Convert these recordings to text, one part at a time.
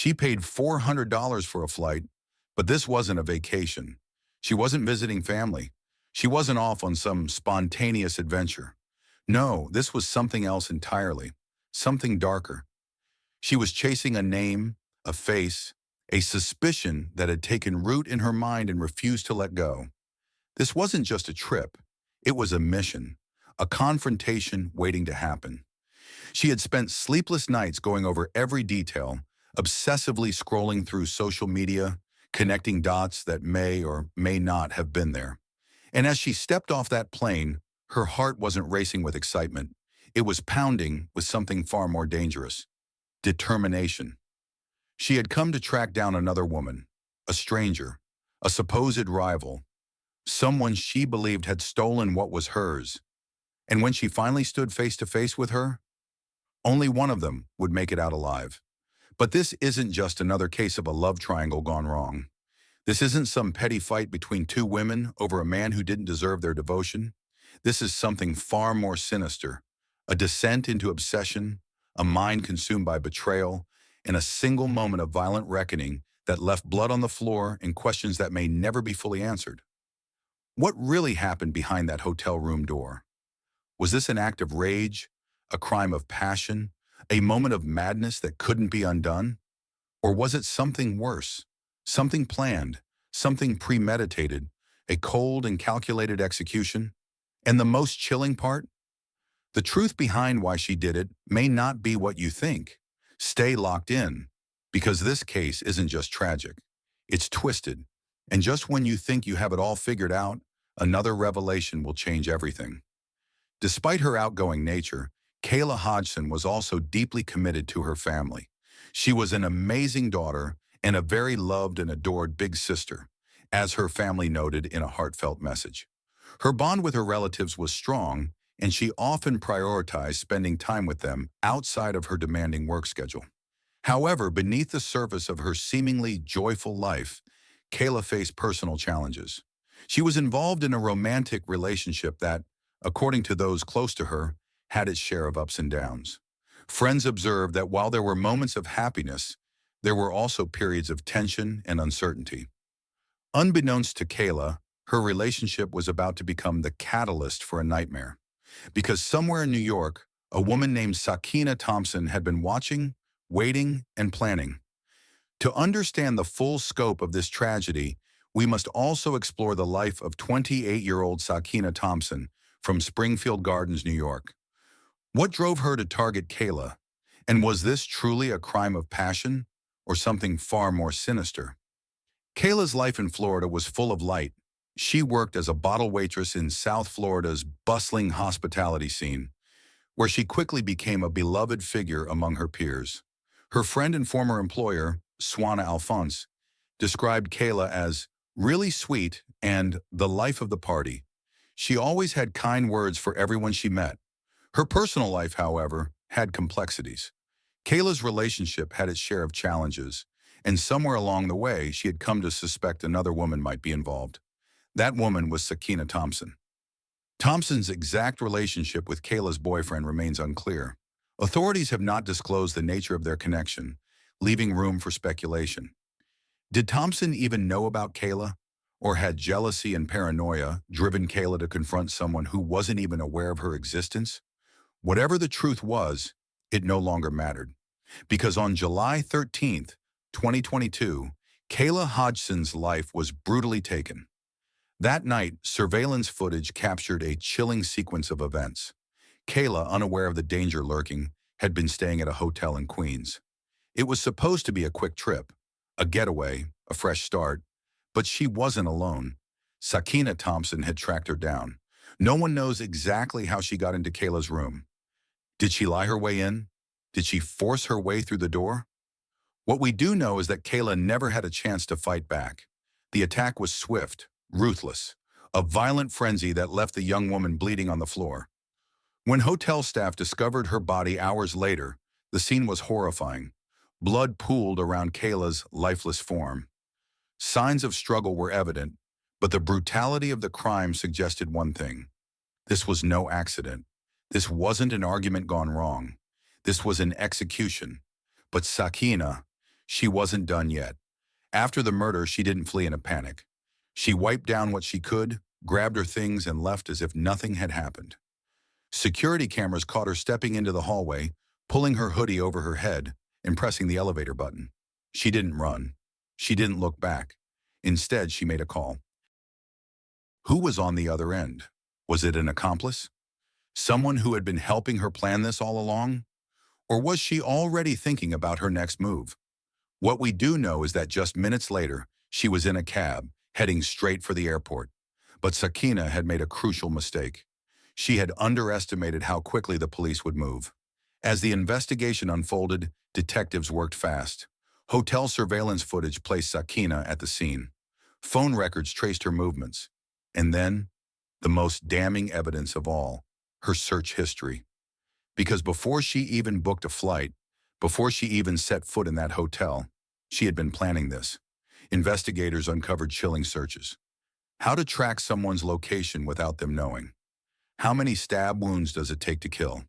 She paid $400 for a flight, but this wasn't a vacation. She wasn't visiting family. She wasn't off on some spontaneous adventure. No, this was something else entirely, something darker. She was chasing a name, a face, a suspicion that had taken root in her mind and refused to let go. This wasn't just a trip. It was a mission, a confrontation waiting to happen. She had spent sleepless nights going over every detail, obsessively scrolling through social media, connecting dots that may or may not have been there. And as she stepped off that plane, her heart wasn't racing with excitement. It was pounding with something far more dangerous: determination. She had come to track down another woman, a stranger, a supposed rival, someone she believed had stolen what was hers. And when she finally stood face to face with her, only one of them would make it out alive. But this isn't just another case of a love triangle gone wrong. This isn't some petty fight between two women over a man who didn't deserve their devotion. This is something far more sinister: a descent into obsession, a mind consumed by betrayal, and a single moment of violent reckoning that left blood on the floor and questions that may never be fully answered. What really happened behind that hotel room door? Was this an act of rage, a crime of passion, a moment of madness that couldn't be undone? Or was it something worse, something planned, something premeditated, a cold and calculated execution? And the most chilling part? The truth behind why she did it may not be what you think. Stay locked in, because this case isn't just tragic. It's twisted. And just when you think you have it all figured out, another revelation will change everything. Despite her outgoing nature, Kayla Hodgson was also deeply committed to her family. She was an amazing daughter and a very loved and adored big sister, as her family noted in a heartfelt message. Her bond with her relatives was strong, and she often prioritized spending time with them outside of her demanding work schedule. However, beneath the surface of her seemingly joyful life, Kayla faced personal challenges. She was involved in a romantic relationship that, according to those close to her, had its share of ups and downs. Friends observed that while there were moments of happiness, there were also periods of tension and uncertainty. Unbeknownst to Kayla, her relationship was about to become the catalyst for a nightmare. Because somewhere in New York, a woman named Sakina Thompson had been watching, waiting, and planning. To understand the full scope of this tragedy, we must also explore the life of 28-year-old Sakina Thompson from Springfield Gardens, New York. What drove her to target Kayla? And was this truly a crime of passion or something far more sinister? Kayla's life in Florida was full of light. She worked as a bottle waitress in South Florida's bustling hospitality scene, where she quickly became a beloved figure among her peers. Her friend and former employer, Swana Alphonse, described Kayla as really sweet and the life of the party. She always had kind words for everyone she met. Her personal life, however, had complexities. Kayla's relationship had its share of challenges, and somewhere along the way, she had come to suspect another woman might be involved. That woman was Sakina Thompson. Thompson's exact relationship with Kayla's boyfriend remains unclear. Authorities have not disclosed the nature of their connection, leaving room for speculation. Did Thompson even know about Kayla? Or had jealousy and paranoia driven Kayla to confront someone who wasn't even aware of her existence? Whatever the truth was, it no longer mattered. Because on July 13th, 2022, Kayla Hodgson's life was brutally taken. That night, surveillance footage captured a chilling sequence of events. Kayla, unaware of the danger lurking, had been staying at a hotel in Queens. It was supposed to be a quick trip, a getaway, a fresh start, but she wasn't alone. Sakina Thompson had tracked her down. No one knows exactly how she got into Kayla's room. Did she lie her way in? Did she force her way through the door? What we do know is that Kayla never had a chance to fight back. The attack was swift, ruthless, a violent frenzy that left the young woman bleeding on the floor. When hotel staff discovered her body hours later, the scene was horrifying. Blood pooled around Kayla's lifeless form. Signs of struggle were evident, but the brutality of the crime suggested one thing. This was no accident. This wasn't an argument gone wrong. This was an execution. But Sakina, She wasn't done yet. After the murder, she didn't flee in a panic. She wiped down what she could, grabbed her things, and left as if nothing had happened. Security cameras caught her stepping into the hallway, pulling her hoodie over her head, and pressing the elevator button. She didn't run. She didn't look back. Instead, she made a call. Who was on the other end? Was it an accomplice? Someone who had been helping her plan this all along? Or was she already thinking about her next move? What we do know is that just minutes later, she was in a cab, heading straight for the airport. But Sakina had made a crucial mistake. She had underestimated how quickly the police would move. As the investigation unfolded, detectives worked fast. Hotel surveillance footage placed Sakina at the scene. Phone records traced her movements. And then, the most damning evidence of all, her search history. Because before she even booked a flight, before she even set foot in that hotel, she had been planning this. Investigators uncovered chilling searches. How to track someone's location without them knowing. How many stab wounds does it take to kill?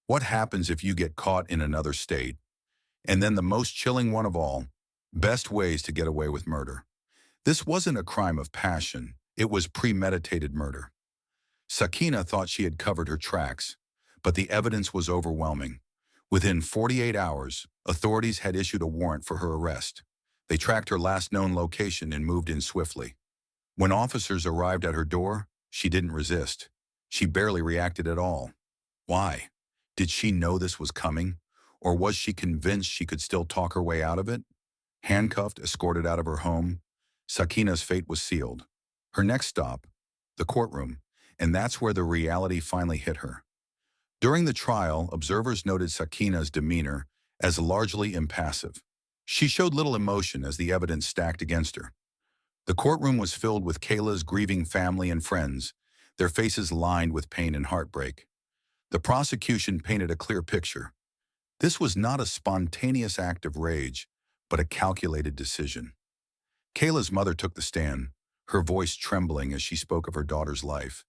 What happens if you get caught in another state? And then the most chilling one of all, best ways to get away with murder. This wasn't a crime of passion. It was premeditated murder. Sakina thought she had covered her tracks, but the evidence was overwhelming. Within 48 hours, authorities had issued a warrant for her arrest. They tracked her last known location and moved in swiftly. When officers arrived at her door, she didn't resist. She barely reacted at all. Why? Did she know this was coming? Or was she convinced she could still talk her way out of it? Handcuffed, escorted out of her home, Sakina's fate was sealed. Her next stop, the courtroom, and that's where the reality finally hit her. During the trial, observers noted Sakina's demeanor as largely impassive. She showed little emotion as the evidence stacked against her. The courtroom was filled with Kayla's grieving family and friends, their faces lined with pain and heartbreak. The prosecution painted a clear picture. This was not a spontaneous act of rage, but a calculated decision. Kayla's mother took the stand, her voice trembling as she spoke of her daughter's life,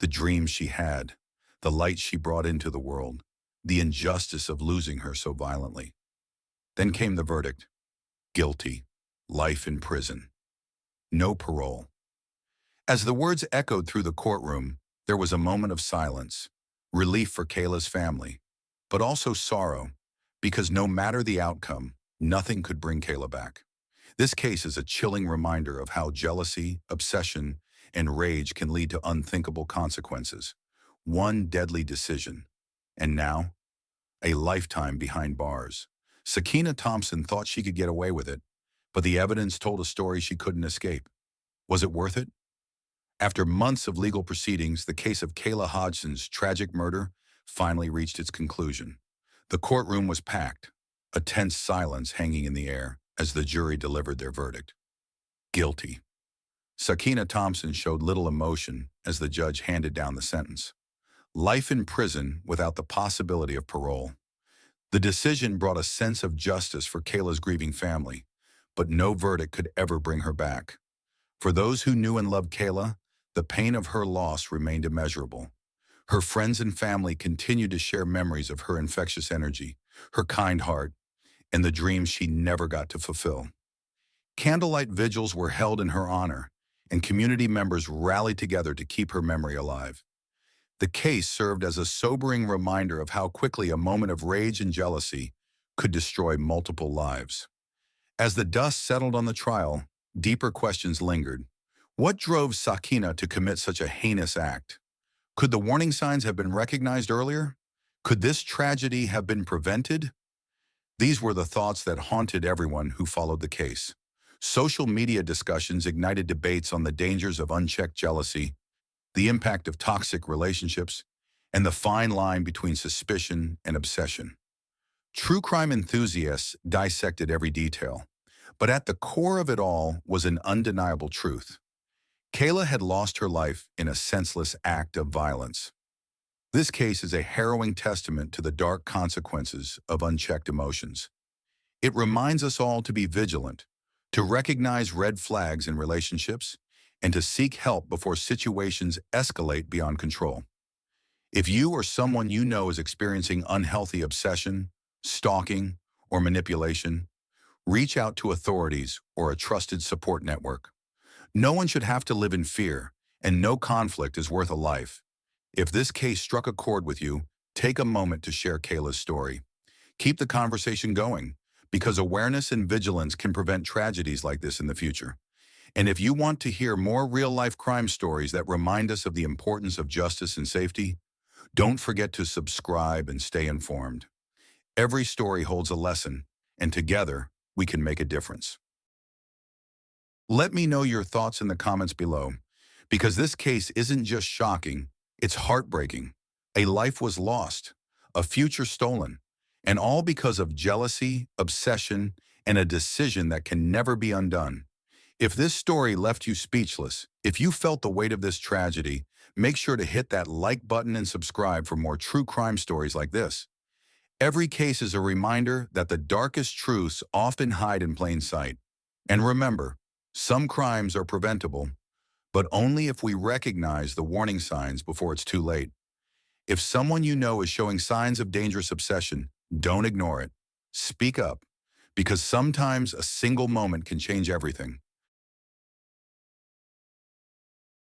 the dreams she had, the light she brought into the world, the injustice of losing her so violently. Then came the verdict. Guilty. Life in prison. No parole. As the words echoed through the courtroom, there was a moment of silence, relief for Kayla's family, but also sorrow, because no matter the outcome, nothing could bring Kayla back. This case is a chilling reminder of how jealousy, obsession, and rage can lead to unthinkable consequences. One deadly decision. And now, a lifetime behind bars. Sakina Thompson thought she could get away with it, but the evidence told a story she couldn't escape. Was it worth it? After months of legal proceedings, the case of Kayla Hodgson's tragic murder finally reached its conclusion. The courtroom was packed, a tense silence hanging in the air as the jury delivered their verdict. Guilty. Sakina Thompson showed little emotion as the judge handed down the sentence. Life in prison without the possibility of parole. The decision brought a sense of justice for Kayla's grieving family, but no verdict could ever bring her back. For those who knew and loved Kayla, the pain of her loss remained immeasurable. Her friends and family continued to share memories of her infectious energy, her kind heart, and the dreams she never got to fulfill. Candlelight vigils were held in her honor, and community members rallied together to keep her memory alive. The case served as a sobering reminder of how quickly a moment of rage and jealousy could destroy multiple lives. As the dust settled on the trial, deeper questions lingered. What drove Sakina to commit such a heinous act? Could the warning signs have been recognized earlier? Could this tragedy have been prevented? These were the thoughts that haunted everyone who followed the case. Social media discussions ignited debates on the dangers of unchecked jealousy, the impact of toxic relationships, and the fine line between suspicion and obsession. True crime enthusiasts dissected every detail, but at the core of it all was an undeniable truth. Kayla had lost her life in a senseless act of violence. This case is a harrowing testament to the dark consequences of unchecked emotions. It reminds us all to be vigilant, to recognize red flags in relationships, and to seek help before situations escalate beyond control. If you or someone you know is experiencing unhealthy obsession, stalking, or manipulation, reach out to authorities or a trusted support network. No one should have to live in fear, and no conflict is worth a life. If this case struck a chord with you, take a moment to share Kayla's story. Keep the conversation going, because awareness and vigilance can prevent tragedies like this in the future. And if you want to hear more real-life crime stories that remind us of the importance of justice and safety, don't forget to subscribe and stay informed. Every story holds a lesson, and together, we can make a difference. Let me know your thoughts in the comments below, because this case isn't just shocking, it's heartbreaking. A life was lost, a future stolen, and all because of jealousy, obsession, and a decision that can never be undone. If this story left you speechless, if you felt the weight of this tragedy, make sure to hit that like button and subscribe for more true crime stories like this. Every case is a reminder that the darkest truths often hide in plain sight. And remember, some crimes are preventable, but only if we recognize the warning signs before it's too late. If someone you know is showing signs of dangerous obsession, don't ignore it. Speak up, because sometimes a single moment can change everything.